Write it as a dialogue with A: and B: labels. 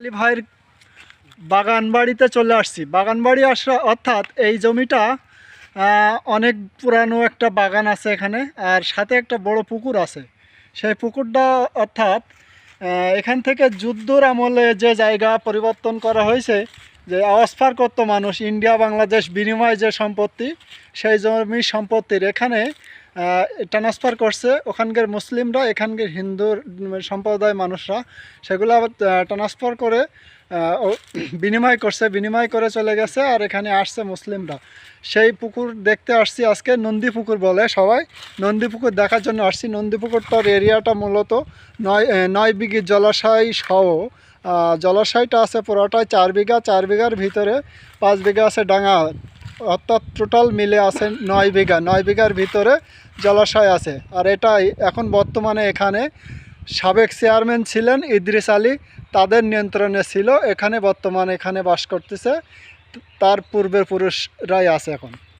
A: আলী ভাইয়ের বাগান বাড়িতে চলে আসছি। বাগান বাড়ি আসা অর্থাৎ এই জমিটা অনেক পুরানো একটা বাগান আছে এখানে, আর সাথে একটা বড় পুকুর আছে। সেই পুকুরটা অর্থাৎ এখান থেকে যুদ্ধর আমলে যে জায়গা পরিবর্তন করা হয়েছে, যে অস্পার করতো মানুষ ইন্ডিয়া বাংলাদেশ বিনিময় যে সম্পত্তি, সেই জমি সম্পত্তির এখানে ট্রান্সফার করছে ওখানকার মুসলিমরা, এখানকার হিন্দু সম্প্রদায় মানুষরা সেগুলো আবার ট্রান্সফার করে বিনিময় করছে, বিনিময় করে চলে গেছে। আর এখানে আসছে মুসলিমরা। সেই পুকুর দেখতে আসছি আজকে। নন্দী পুকুর বলে সবাই, নন্দী পুকুর দেখার জন্য আসছি। নন্দী পুকুরটার এরিয়াটা মূলত 9 বিঘি জলাশয় সহ, জলাশয়টা আছে পুরোটাই 4 বিঘা। 4 বিঘার ভিতরে 5 বিঘা আছে ডাঙা, অর্থাৎ টোটাল মিলে আছে 9 বিঘা। 9 বিঘার ভিতরে জলাশয় আছে। আর এটাই এখন বর্তমানে এখানে সাবেক চেয়ারম্যান ছিলেন ইদ্রিস আলী, তাদের নিয়ন্ত্রণে ছিল। এখানে বর্তমানে এখানে বাস করতেছে, তার পূর্বের পুরুষরাই আছে এখন।